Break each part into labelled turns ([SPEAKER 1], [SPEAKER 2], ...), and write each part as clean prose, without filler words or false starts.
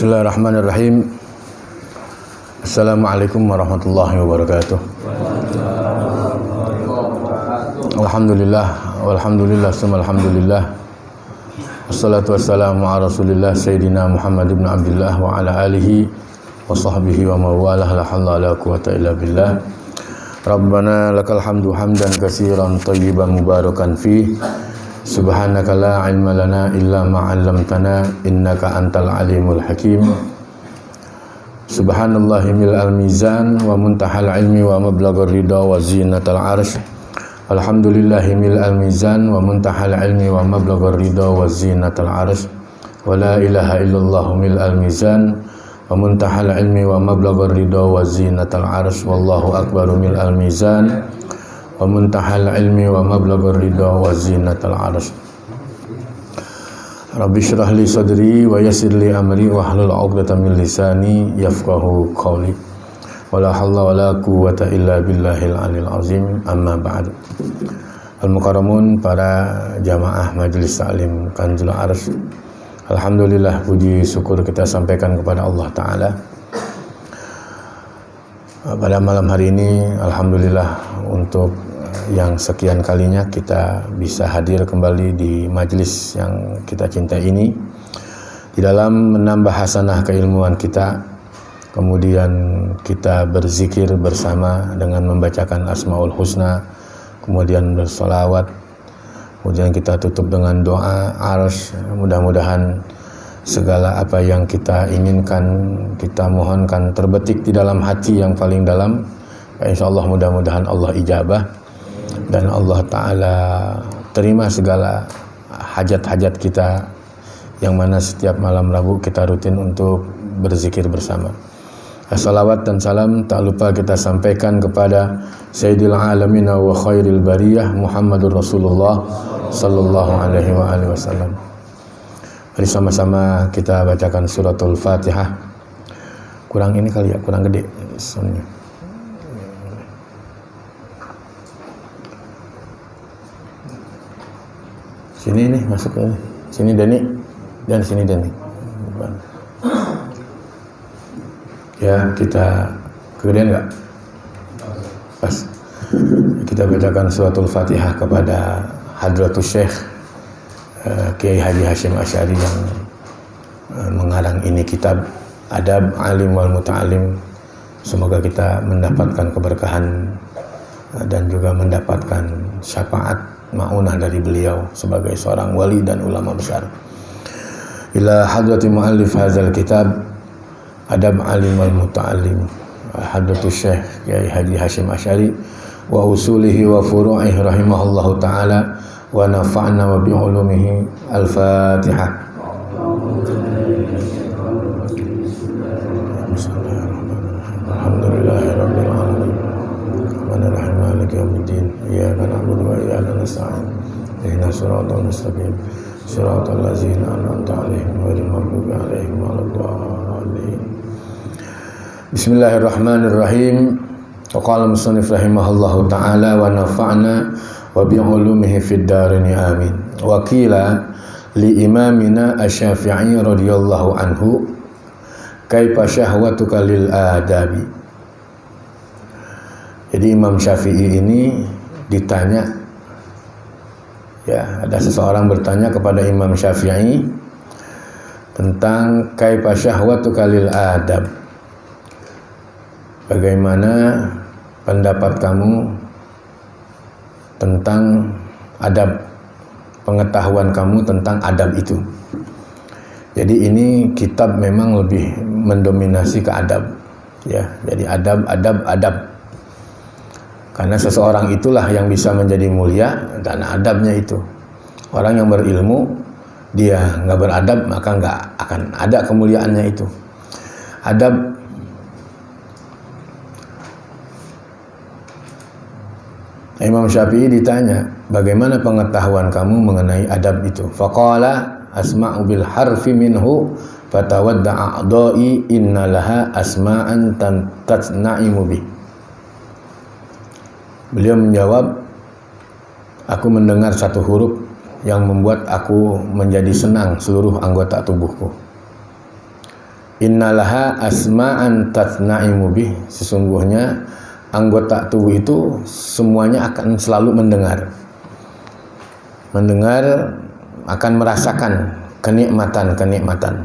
[SPEAKER 1] Bismillahirrahmanirrahim. Assalamualaikum warahmatullahi wabarakatuh. Alhamdulillah, walhamdulillah, alhamdulillah. Wassalatu wassalamu ala Rasulillah Sayyidina Muhammad ibn Abdullah wa ala alihi wa sahbihi wa mawalah, la hawla wala quwwata illa billah. Rabbana lakal hamdu hamdan katsiran thayyiban mubarakan fi. Subhanaka la ilma lana illa ma 'allamtana innaka antal alimul hakim. Subhanallahi mil'al mizan wa muntahal ilmi wa mablaghar ridha wa zinatal arsy. Alhamdulillahi mil'al mizan wa muntahal ilmi wa mablaghar ridha wa zinatal arsy. Wa la ilaha illallah mil'al mizan wa muntahal ilmi wa mablaghar ridha wa zinatal arsy. Wallahu akbaru mil'al mizan wa muntahal ilmi wa mablaghar ridha wa zinatal arsy. Rabbi shrah li sadri wa yassir li amri wa hlul 'uqdatam min lisani yafqahu qawli. Wala haula wala quwwata illa billahil aliyil azim. Amma ba'd. Al-mukarramun, para jamaah Majelis Taklim Kanzul Arsy. Alhamdulillah, puji syukur kita sampaikan kepada Allah Ta'ala. Pada malam hari ini, alhamdulillah, untuk yang sekian kalinya kita bisa hadir kembali di majelis yang kita cintai ini, di dalam menambah hasanah keilmuan kita. Kemudian kita berzikir bersama dengan membacakan Asmaul Husna, kemudian bersolawat, kemudian kita tutup dengan doa arsy. Mudah-mudahan segala apa yang kita inginkan, kita mohonkan terbetik di dalam hati yang paling dalam. Insyaallah mudah-mudahan Allah ijabah dan Allah Ta'ala terima segala hajat-hajat kita, yang mana setiap malam Rabu kita rutin untuk berzikir bersama. Salawat dan salam tak lupa kita sampaikan kepada Sayyidil Alamin wa Khairil Bariyah Muhammadur Rasulullah Sallallahu Alaihi Wasallam. Mari sama-sama kita bacakan suratul Fatihah. Kurang ini kali ya, kurang gede soundnya. Sini nih, masuk ke sini Dani, dan sini Dani. Ya, kita kemudian enggak? Pas. Kita bacakan suratul Fatihah kepada Hadratus Syekh Kiai Haji Hasyim Asy'ari yang mengarang ini kitab Adab Alim wal Muta'alim. Semoga kita mendapatkan keberkahan dan juga mendapatkan syafaat ma'unah dari beliau sebagai seorang wali dan ulama besar. Ila hadrati muallif hadzal kitab Adab Alim wal Muta'alim Hadratus Syekh Kiai Haji Hasyim Asy'ari wa usulihi wa furu'ihi rahimahullahu ta'ala wa nafa'na wa bi'ulumihi. Al-Fatihah. Alhamdulillahirabbil alamin. Ar-Rahmanir-Rahim, Maliki yaumiddin. Iyyaka na'budu wa iyyaka nasta'in. Ihdinas siratal mustaqim. Siratal ladzina an'amta 'alaihim ghairil maghdubi 'alaihim waladdallin. Bismillahirrahmanirrahim. Qala musannif rahimahullahu ta'ala wa nafa'na wa bi'ulumihi fid dharain amin. Wa qila li imamina Asy-Syafi'i radhiyallahu anhu kaifa syahwatuka lil adabi. Jadi Imam Syafi'i ini ditanya, ya, ada seseorang bertanya kepada Imam Syafi'i tentang kaifa syahwatuka lil adab. Bagaimana pendapat kamu tentang adab, pengetahuan kamu tentang adab itu. Jadi ini kitab memang lebih mendominasi ke adab, ya. Jadi adab. Karena seseorang itulah yang bisa menjadi mulia karena adabnya itu. Orang yang berilmu, dia nggak beradab, maka nggak akan ada kemuliaannya itu. Adab. Imam Syafi'i ditanya, bagaimana pengetahuan kamu mengenai adab itu? Faqala asma'u bil harfi minhu fatawadda a'dha'i innalaha asma'an tatna'imu bih. Beliau menjawab, aku mendengar satu huruf yang membuat aku menjadi senang seluruh anggota tubuhku. Innalaha asma'an tatna'imu bih. Sesungguhnya anggota tubuh itu semuanya akan selalu mendengar. Mendengar akan merasakan kenikmatan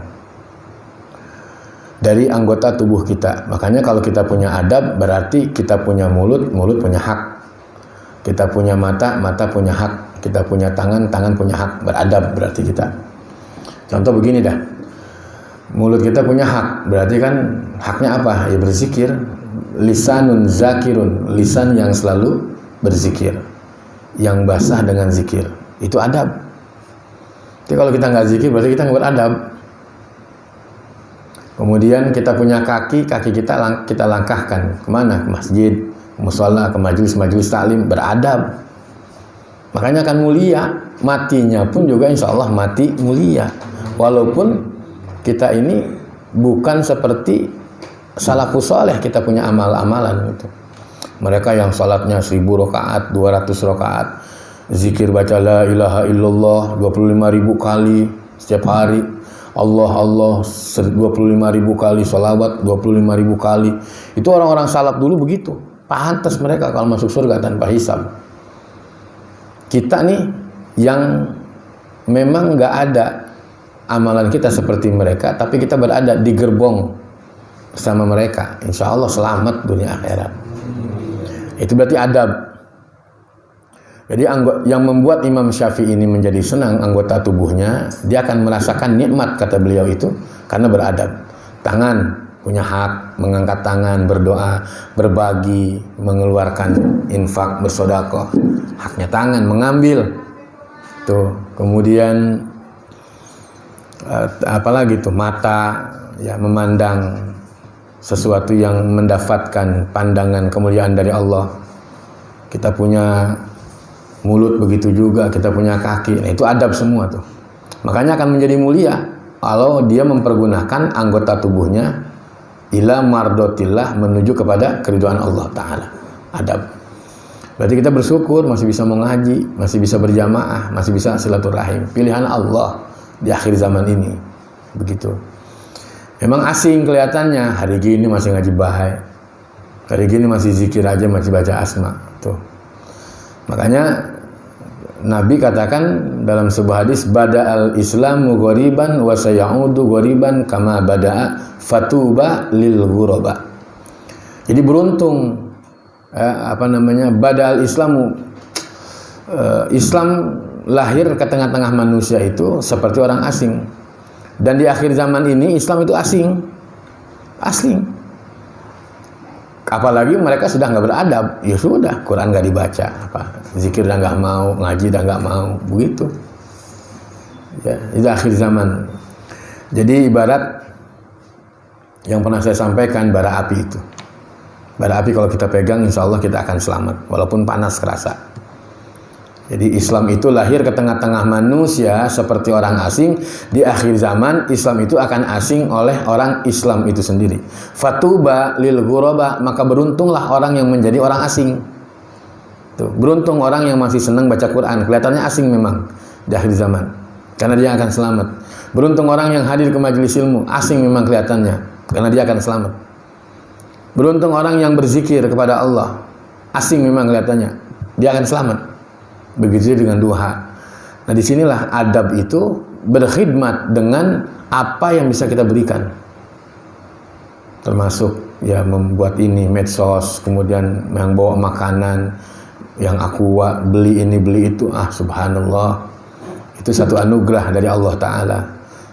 [SPEAKER 1] dari anggota tubuh kita. Makanya kalau kita punya adab, berarti kita punya mulut punya hak. Kita punya mata punya hak. Kita punya tangan punya hak. Beradab berarti kita. Contoh begini dah. Mulut kita punya hak, berarti kan haknya apa? Ya berzikir. Lisanun zakirun, lisan yang selalu berzikir, yang basah dengan zikir. Itu adab. Jadi kalau kita nggak zikir, berarti kita nggak beradab. Kemudian kita punya kaki kita langkahkan kemana? Ke masjid, ke mushola, ke majelis taklim, beradab. Makanya akan mulia. Matinya pun juga insya Allah mati mulia. Walaupun kita ini bukan seperti salafus saleh, kita punya amal-amalan gitu. Mereka yang salatnya 1000 rakaat, 200 rakaat, zikir baca la ilaha illallah 25.000 kali setiap hari, Allah 25.000 kali, sholawat 25.000 kali. Itu orang-orang salaf dulu begitu. Pantas mereka kalau masuk surga tanpa hisab. Kita nih yang memang nggak ada amalan kita seperti mereka, tapi kita berada di gerbong bersama mereka, insya Allah selamat dunia akhirat. Itu berarti adab. Jadi yang membuat Imam Syafi'i ini menjadi senang anggota tubuhnya, dia akan merasakan nikmat, kata beliau itu, karena beradab. Tangan punya hak, mengangkat tangan, berdoa, berbagi, mengeluarkan infak, bersedekah. Haknya tangan, mengambil. Tuh, kemudian apalagi tuh mata, ya memandang sesuatu yang mendapatkan pandangan kemuliaan dari Allah. Kita punya mulut begitu juga, kita punya kaki. Nah, itu adab semua tuh. Makanya akan menjadi mulia kalau dia mempergunakan anggota tubuhnya ila mardotillah, menuju kepada keridhaan Allah Ta'ala. Adab. Berarti kita bersyukur masih bisa mengaji, masih bisa berjamaah, masih bisa silaturahim. Pilihan Allah di akhir zaman ini begitu. Memang asing kelihatannya, hari gini masih ngaji bahai, hari gini masih zikir aja, masih baca asma tuh. Makanya Nabi katakan dalam sebuah hadis, bada'al islamu ghoriban wa sayaudu ghoriban kama bada'a fatuba lil ghuraba. Jadi beruntung bada'al islamu, Islam lahir ke tengah-tengah manusia itu seperti orang asing. Dan di akhir zaman ini Islam itu asing. Apalagi mereka sudah nggak beradab. Ya sudah, Quran nggak dibaca, zikir dah nggak mau, ngaji dah nggak mau, begitu. Ya, itu akhir zaman. Jadi ibarat yang pernah saya sampaikan, bara api itu. Bara api kalau kita pegang, insya Allah kita akan selamat, walaupun panas kerasa. Jadi Islam itu lahir ke tengah-tengah manusia seperti orang asing. Di akhir zaman Islam itu akan asing oleh orang Islam itu sendiri. Fatuba lil ghuraba, maka beruntunglah orang yang menjadi orang asing. Tuh, beruntung orang yang masih senang baca Quran, kelihatannya asing memang di akhir zaman, karena dia akan selamat. Beruntung orang yang hadir ke majelis ilmu, asing memang kelihatannya, karena dia akan selamat. Beruntung orang yang berzikir kepada Allah, asing memang kelihatannya, dia akan selamat. Begitu dengan duha. Nah, disinilah adab itu berkhidmat dengan apa yang bisa kita berikan. Termasuk ya membuat ini medsos, kemudian yang bawa makanan, yang aqua, beli ini beli itu, subhanallah. Itu satu anugerah dari Allah Ta'ala.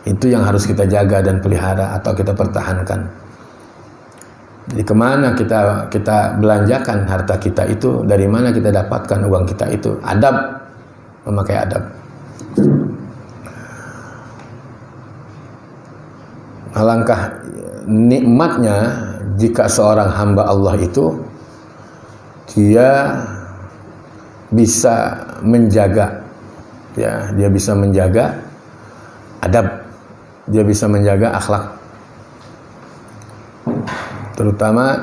[SPEAKER 1] Itu yang harus kita jaga dan pelihara atau kita pertahankan. Jadi kemana kita belanjakan harta kita itu, dari mana kita dapatkan uang kita itu. Adab, memakai adab. Alangkah nikmatnya jika seorang hamba Allah itu dia bisa menjaga, ya, dia bisa menjaga adab, dia bisa menjaga akhlak, terutama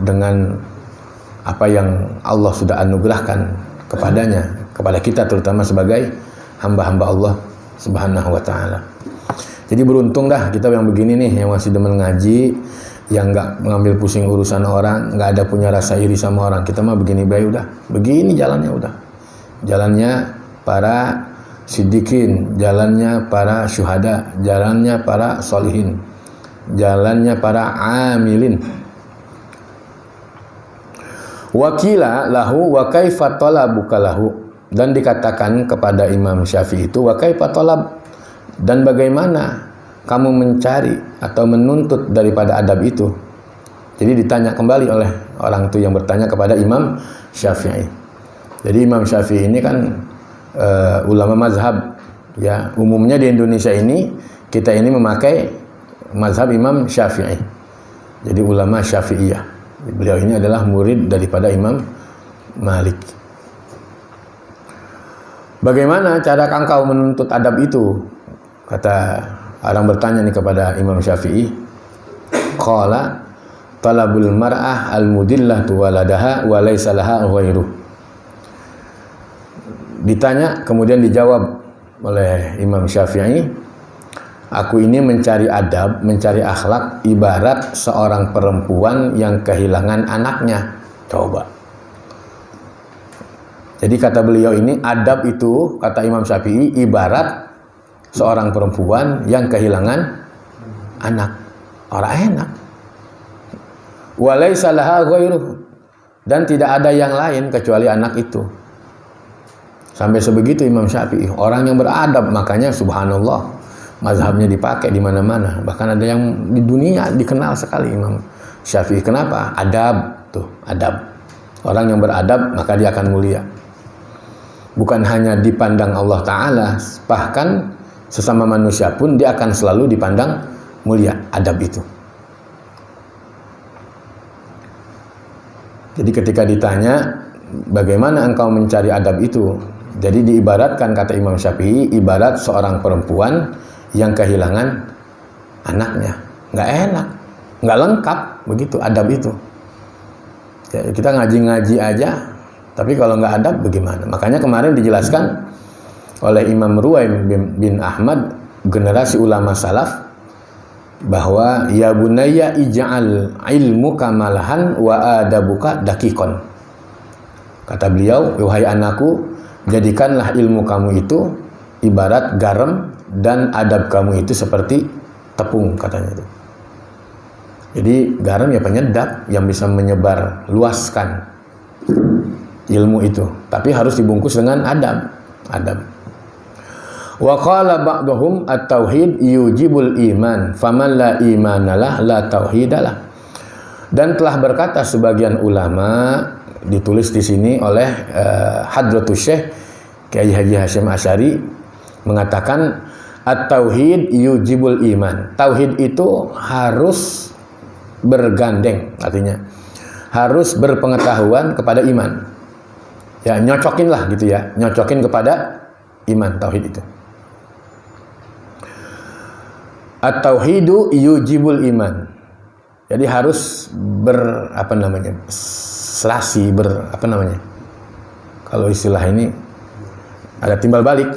[SPEAKER 1] dengan apa yang Allah sudah anugerahkan kepadanya, kepada kita terutama sebagai hamba-hamba Allah Subhanahu wa ta'ala. Jadi beruntung dah kita yang begini nih, yang masih demen ngaji, yang nggak mengambil pusing urusan orang, nggak ada punya rasa iri sama orang. Kita mah begini baik udah, begini jalannya udah. Jalannya para siddiqin, jalannya para syuhada, jalannya para solihin, jalannya para amilin. Wakila lahu wa kaifa talabuka lahu, dan dikatakan kepada Imam Syafi'i itu wa kaifa talab, dan bagaimana kamu mencari atau menuntut daripada adab itu. Jadi ditanya kembali oleh orang itu yang bertanya kepada Imam Syafi'i. Jadi Imam Syafi'i ini kan ulama mazhab, ya. Umumnya di Indonesia ini kita ini memakai mazhab Imam Syafi'i. Jadi ulama Syafi'iyah. Beliau ini adalah murid daripada Imam Malik. Bagaimana cara engkau menuntut adab itu? Kata orang bertanya nih kepada Imam Syafi'i. Qala talabul mar'ah al-mudillatu waladaha wa laysa laha ghairuh. Ditanya kemudian dijawab oleh Imam Syafi'i, aku ini mencari adab, mencari akhlak ibarat seorang perempuan yang kehilangan anaknya. Coba. Jadi kata beliau ini, adab itu kata Imam Syafi'i ibarat seorang perempuan yang kehilangan anak. Orang enak. Walaysa laha ghairuh, dan tidak ada yang lain kecuali anak itu. Sampai sebegitu Imam Syafi'i, orang yang beradab, makanya subhanallah mazhabnya dipakai di mana-mana. Bahkan ada yang di dunia dikenal sekali Imam Syafi'i. Kenapa? Adab, tuh, adab. Orang yang beradab maka dia akan mulia. Bukan hanya dipandang Allah Ta'ala, bahkan sesama manusia pun dia akan selalu dipandang mulia, adab itu. Jadi ketika ditanya bagaimana engkau mencari adab itu, jadi diibaratkan kata Imam Syafi'i ibarat seorang perempuan yang kehilangan anaknya. Nggak enak, nggak lengkap begitu adab itu. Ya, kita ngaji-ngaji aja, tapi kalau nggak adab bagaimana? Makanya kemarin dijelaskan oleh Imam Ruwaim bin Ahmad, generasi ulama salaf, bahwa ya bunayya ij'al ilmuka malahan wa adabuka dakikon. Kata beliau, wahai anakku, jadikanlah ilmu kamu itu ibarat garam dan adab kamu itu seperti tepung, katanya itu. Jadi garam ya penyedap yang bisa menyebar luaskan ilmu itu, tapi harus dibungkus dengan adab. Wa qala ba'dhum at-tauhid yujibul iman faman la imanalah la tauhidalah. Dan telah berkata sebagian ulama, ditulis di sini oleh Hadratus Syekh Kiai Haji Hasyim Asy'ari, mengatakan at-tauhid yujibul iman. Tauhid itu harus bergandeng, artinya harus berpengetahuan kepada iman. Ya, nyocokin lah gitu ya, nyocokin kepada iman, tauhid itu. At-tauhidu yujibul iman. Jadi harus serasi, kalau istilah ini ada timbal balik,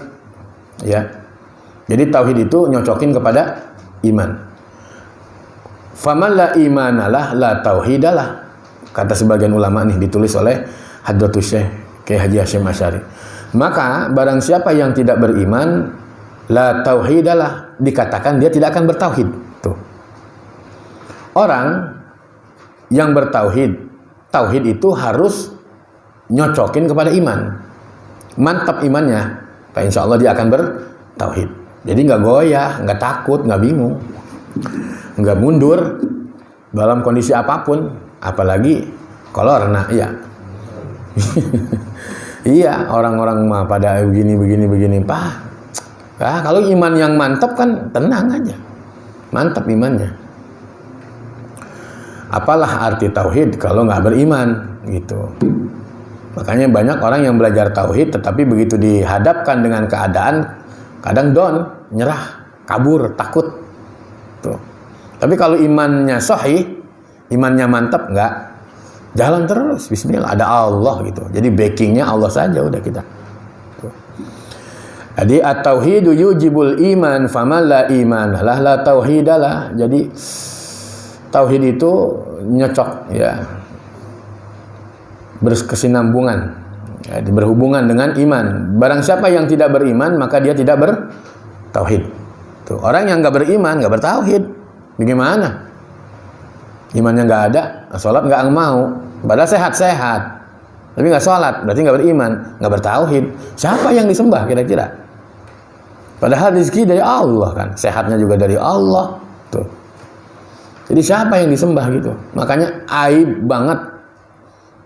[SPEAKER 1] ya. Jadi tauhid itu nyocokin kepada iman. Faman la imanalah la tauhidalah. Kata sebagian ulama nih, ditulis oleh Hadratus Syekh Kiai Haji Hasyim Asy'ari. Maka barang siapa yang tidak beriman, la tauhidalah, dikatakan dia tidak akan bertauhid. Tuh. Orang yang bertauhid, tauhid itu harus nyocokin kepada iman. Mantap imannya, insya Allah dia akan bertauhid. Jadi nggak goyah, nggak takut, nggak bingung, nggak mundur dalam kondisi apapun, apalagi kolor. Nah, iya. Iya, orang-orang mah pada begini, Pak. Nah, kalau iman yang mantap kan tenang aja. Mantap imannya. Apalah arti tauhid kalau nggak beriman gitu. Makanya banyak orang yang belajar tauhid tetapi begitu dihadapkan dengan keadaan kadang down, nyerah, kabur, takut. Tuh. Tapi kalau imannya sahih, imannya mantap, nggak, jalan terus, bismillah, ada Allah gitu. Jadi backingnya Allah saja udah kita. Tuh. Jadi at-tauhidu yujibul iman faman la iman la tauhidalah. Jadi tauhid itu nyocok ya, berkesinambungan ya, berhubungan dengan iman. Barang siapa yang tidak beriman maka dia tidak bertauhid. Tuh, orang yang nggak beriman nggak bertauhid. Bagaimana? Imannya nggak ada, sholat nggak mau, padahal sehat-sehat, tapi nggak sholat, berarti nggak beriman, nggak bertauhid. Siapa yang disembah kira-kira? Padahal rezeki dari Allah kan, sehatnya juga dari Allah. Tuh. Jadi siapa yang disembah gitu? Makanya aib banget,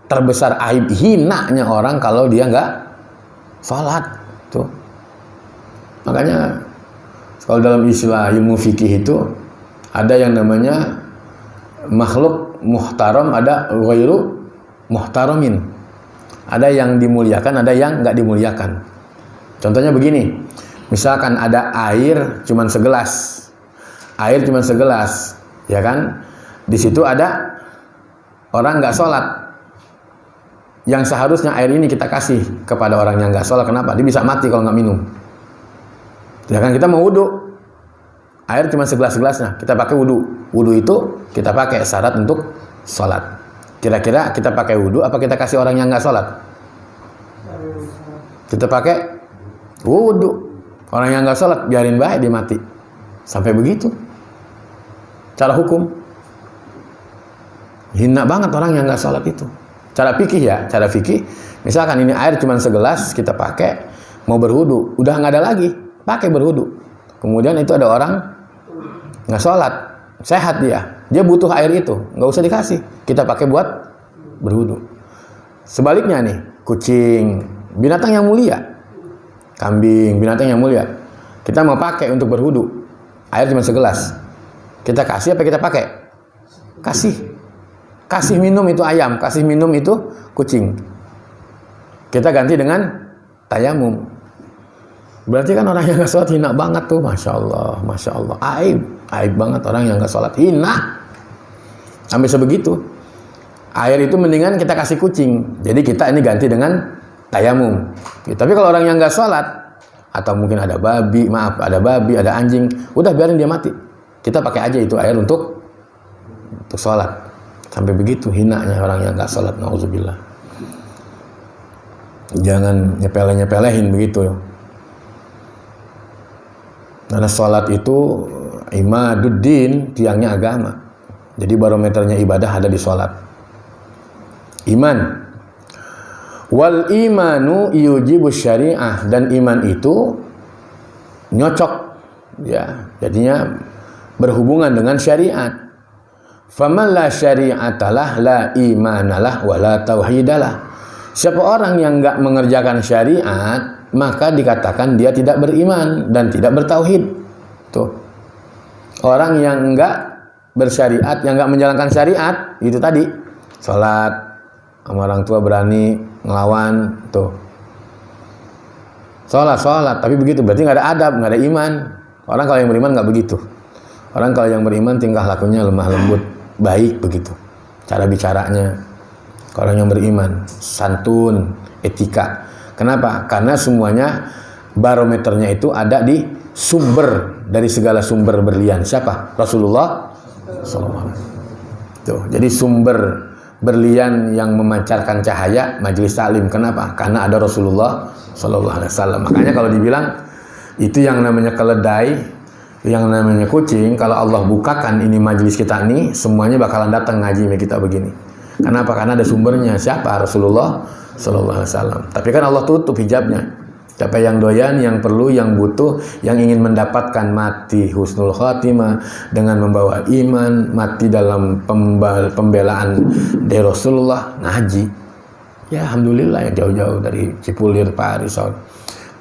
[SPEAKER 1] terbesar aib, hinanya orang kalau dia nggak sholat. Tuh. Makanya kalau dalam istilah ilmu fikih itu ada yang namanya makhluk muhtaram, ada ghairu muhtaramin. Ada yang dimuliakan, ada yang nggak dimuliakan. Contohnya begini, misalkan ada air cuman segelas, ya kan? Di situ ada orang nggak sholat, yang seharusnya air ini kita kasih kepada orang yang nggak sholat. Kenapa? Dia bisa mati kalau nggak minum. Ya kan, kita mau wudhu, air cuma segelas-segelasnya, kita pakai wudhu. Wudhu itu kita pakai syarat untuk sholat. Kira-kira kita pakai wudhu apa kita kasih orang yang nggak sholat? Kita pakai wudhu. Orang yang nggak sholat biarin baik dia mati. Sampai begitu. Cara hukum hina banget orang yang nggak sholat itu. Cara fikih ya, cara fikih. Misalkan ini air cuma segelas kita pakai mau berwudhu, udah nggak ada lagi, pakai berwudhu. Kemudian itu ada orang nggak sholat, sehat dia butuh air itu, nggak usah dikasih, kita pakai buat berwudhu. Sebaliknya nih, kucing, binatang yang mulia, kambing, binatang yang mulia, kita mau pakai untuk berwudhu, air cuma segelas, kita kasih apa kita pakai? Kasih minum itu ayam, kasih minum itu kucing, kita ganti dengan tayamum. Berarti kan orang yang nggak sholat hina banget tuh, masya Allah, aib banget orang yang nggak sholat, hina sampai sebegitu. Air itu mendingan kita kasih kucing, jadi kita ini ganti dengan tayamum. Tapi kalau orang yang nggak sholat, atau mungkin ada babi, ada anjing, udah biarin dia mati, kita pakai aja itu air untuk sholat. Sampai begitu hinanya orang yang nggak sholat, nauzubillah. Jangan nyepelehin begitu. Karena sholat itu imaduddin, tiangnya agama. Jadi barometernya ibadah ada di sholat. Iman. Wal imanu yujibu syariah, dan iman itu nyocok ya, jadinya berhubungan dengan syariat. Faman la syari'atalah la imanalah wala tauhidalah. Siapa orang yang enggak mengerjakan syariat, maka dikatakan dia tidak beriman dan tidak bertauhid. Tuh. Orang yang enggak bersyariat, yang enggak menjalankan syariat, itu tadi salat sama orang tua berani ngelawan, tuh. Salat, tapi begitu berarti enggak ada adab, enggak ada iman. Orang kalau yang beriman enggak begitu. Orang kalau yang beriman tingkah lakunya lemah lembut, baik begitu. Cara bicaranya. Kalau yang beriman, santun, etika. Kenapa? Karena semuanya barometernya itu ada di sumber dari segala sumber berlian. Siapa? Rasulullah SAW. Tuh, jadi sumber berlian yang memancarkan cahaya majelis taklim. Kenapa? Karena ada Rasulullah SAW. Makanya kalau dibilang itu yang namanya keledai, yang namanya kucing, kalau Allah bukakan ini majelis kita nih, semuanya bakalan datang ngaji sama kita begini. Kenapa? Karena ada sumbernya. Siapa? Rasulullah Sallallahu Alaihi Wasallam. Tapi kan Allah tutup hijabnya. Siapa yang doyan, yang perlu, yang butuh, yang ingin mendapatkan mati husnul khatimah dengan membawa iman, mati dalam pembelaan dari Rasulullah, ngaji. Ya alhamdulillah yang jauh-jauh dari Cipulir, Pak Arisol,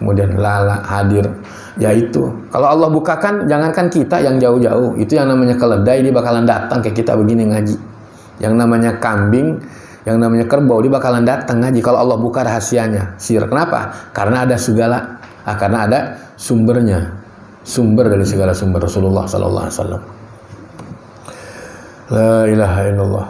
[SPEAKER 1] kemudian Lala hadir. Ya itu. Kalau Allah bukakan, jangankan kita yang jauh-jauh, itu yang namanya keledai dia bakalan datang ke kita begini ngaji. Yang namanya kambing, yang namanya kerbau, dia bakalan datang ngaji kalau Allah buka rahasianya. Kenapa? Karena ada segala, karena ada sumbernya, sumber dari segala sumber Rasulullah Sallallahu Alaihi Wasallam. La ilaha illallah.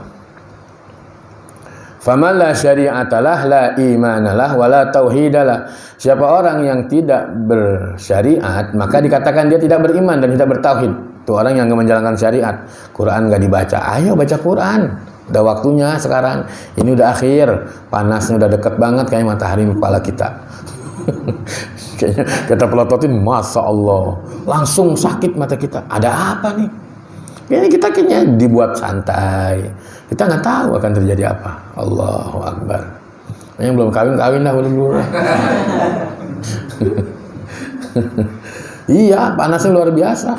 [SPEAKER 1] Faman la syari'atalah la imanalah wala tauhidalah. Siapa orang yang tidak bersyariat, maka dikatakan dia tidak beriman dan tidak bertauhid. Itu orang yang menjalankan syariat. Quran enggak dibaca. Ayo baca Quran. Udah waktunya sekarang. Ini udah akhir. Panasnya udah deket banget kayak matahari kepala kita. Kayaknya kita pelototin, Masya Allah. Langsung sakit mata kita. Ada apa nih? Kayaknya dibuat santai. Kita nggak tahu akan terjadi apa. Allahu Akbar. Yang belum kawin dah dulu. Iya, panasnya luar biasa.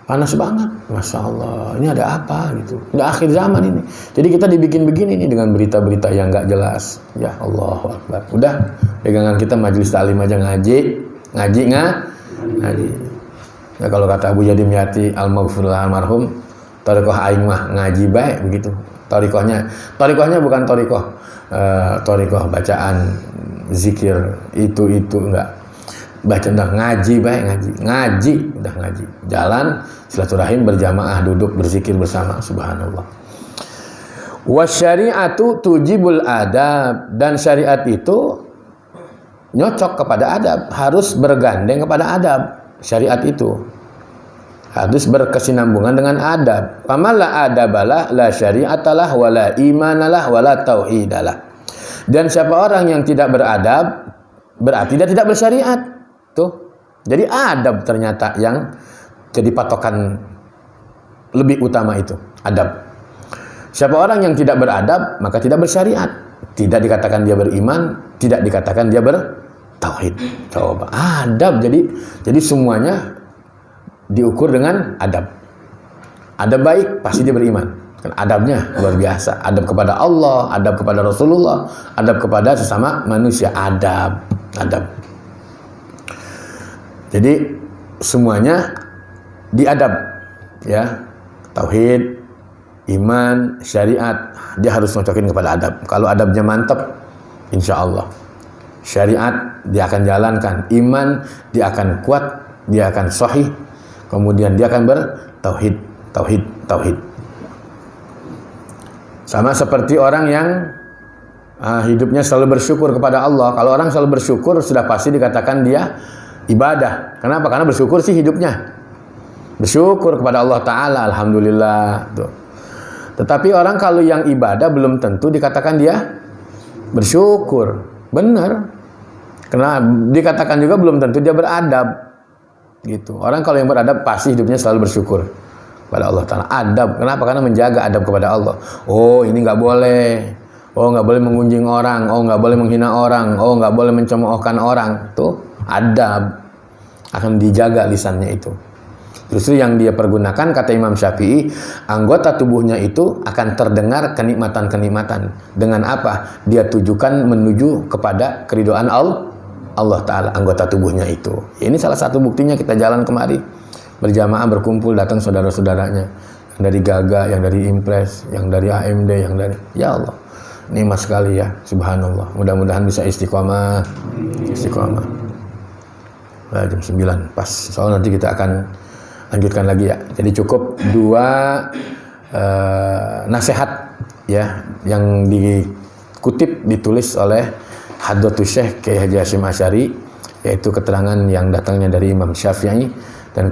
[SPEAKER 1] Panas banget. Masya Allah. Ini ada apa gitu. Udah akhir zaman ini. Jadi kita dibikin begini nih dengan berita-berita yang nggak jelas. Ya Allahu Akbar. Udah, pegangan kita majelis taklim aja ngaji. Ngaji. Ya, kalau kata Abu Yadim Yati al-Maghfurlah almarhum, thariqah aing mah ngaji baik begitu. Thariqahnya bukan thariqah bacaan zikir itu enggak. Baca udah ngaji baik ngaji udah ngaji. Jalan silaturahim berjamaah, duduk berzikir bersama, subhanallah. Wasyari'atu tujibul adab, dan syariat itu nyocok kepada adab, harus bergandeng kepada adab. Syariat itu harus berkesinambungan dengan adab. Pamala adabalah la syari'atalah wala imanalah wala tauhidalah. Dan siapa orang yang tidak beradab, berarti dia tidak bersyariat. Tuh. Jadi adab ternyata yang jadi patokan lebih utama itu, adab. Siapa orang yang tidak beradab, maka tidak bersyariat. Tidak dikatakan dia beriman, tidak dikatakan dia bertauhid. Coba adab, jadi semuanya diukur dengan adab. Adab baik, pasti dia beriman. Kan adabnya luar biasa. Adab kepada Allah, adab kepada Rasulullah, adab kepada sesama manusia. Adab. Jadi semuanya diadab, ya. Tauhid, iman, syariat, dia harus ngocokin kepada adab. Kalau adabnya mantap, insya Allah syariat dia akan jalankan, iman dia akan kuat, dia akan sahih, kemudian dia akan bertauhid. Sama seperti orang yang hidupnya selalu bersyukur kepada Allah. Kalau orang selalu bersyukur, sudah pasti dikatakan dia ibadah. Kenapa? Karena bersyukur sih hidupnya. Bersyukur kepada Allah Ta'ala, alhamdulillah. Tuh. Tetapi orang kalau yang ibadah belum tentu dikatakan dia bersyukur. Benar. Karena dikatakan juga belum tentu dia beradab. Gitu. Orang kalau yang beradab pasti hidupnya selalu bersyukur kepada Allah Ta'ala. Adab. Kenapa? Karena menjaga adab kepada Allah. Oh, ini nggak boleh. Oh, nggak boleh mengunjing orang. Oh, nggak boleh menghina orang. Oh, nggak boleh mencemoohkan orang. Tuh, adab. Akan dijaga lisannya itu. Justru yang dia pergunakan, kata Imam Syafi'i, anggota tubuhnya itu akan terdengar kenikmatan-kenikmatan. Dengan apa? Dia tujukan menuju kepada keridhaan Allah Ta'ala, anggota tubuhnya itu. Ini salah satu buktinya kita jalan kemari. Berjamaah berkumpul, datang saudara-saudaranya. Yang dari Gaga, yang dari Impres, yang dari AMD, yang dari... Ya Allah, nikmat sekali ya, subhanallah. Mudah-mudahan bisa istiqomah. Nah, jam 9 pas. Soalnya nanti kita akan lanjutkan lagi ya. Jadi cukup 2 nasihat ya yang dikutip, ditulis oleh Hadratus Syekh Kiai Haji Hasyim Asy'ari, yaitu keterangan yang datangnya dari Imam Syafi'i dan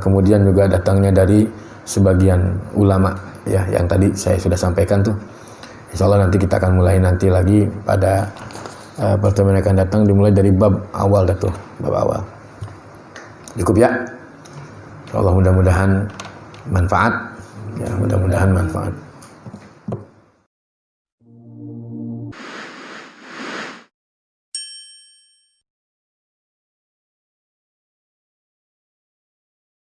[SPEAKER 1] kemudian juga datangnya dari sebagian ulama ya, yang tadi saya sudah sampaikan tuh. Insyaallah nanti kita akan mulai nanti lagi pada pertemuan yang akan datang, dimulai dari bab awal bab awal. Cukup ya. Allah mudah-mudahan manfaat. Ya, mudah-mudahan manfaat.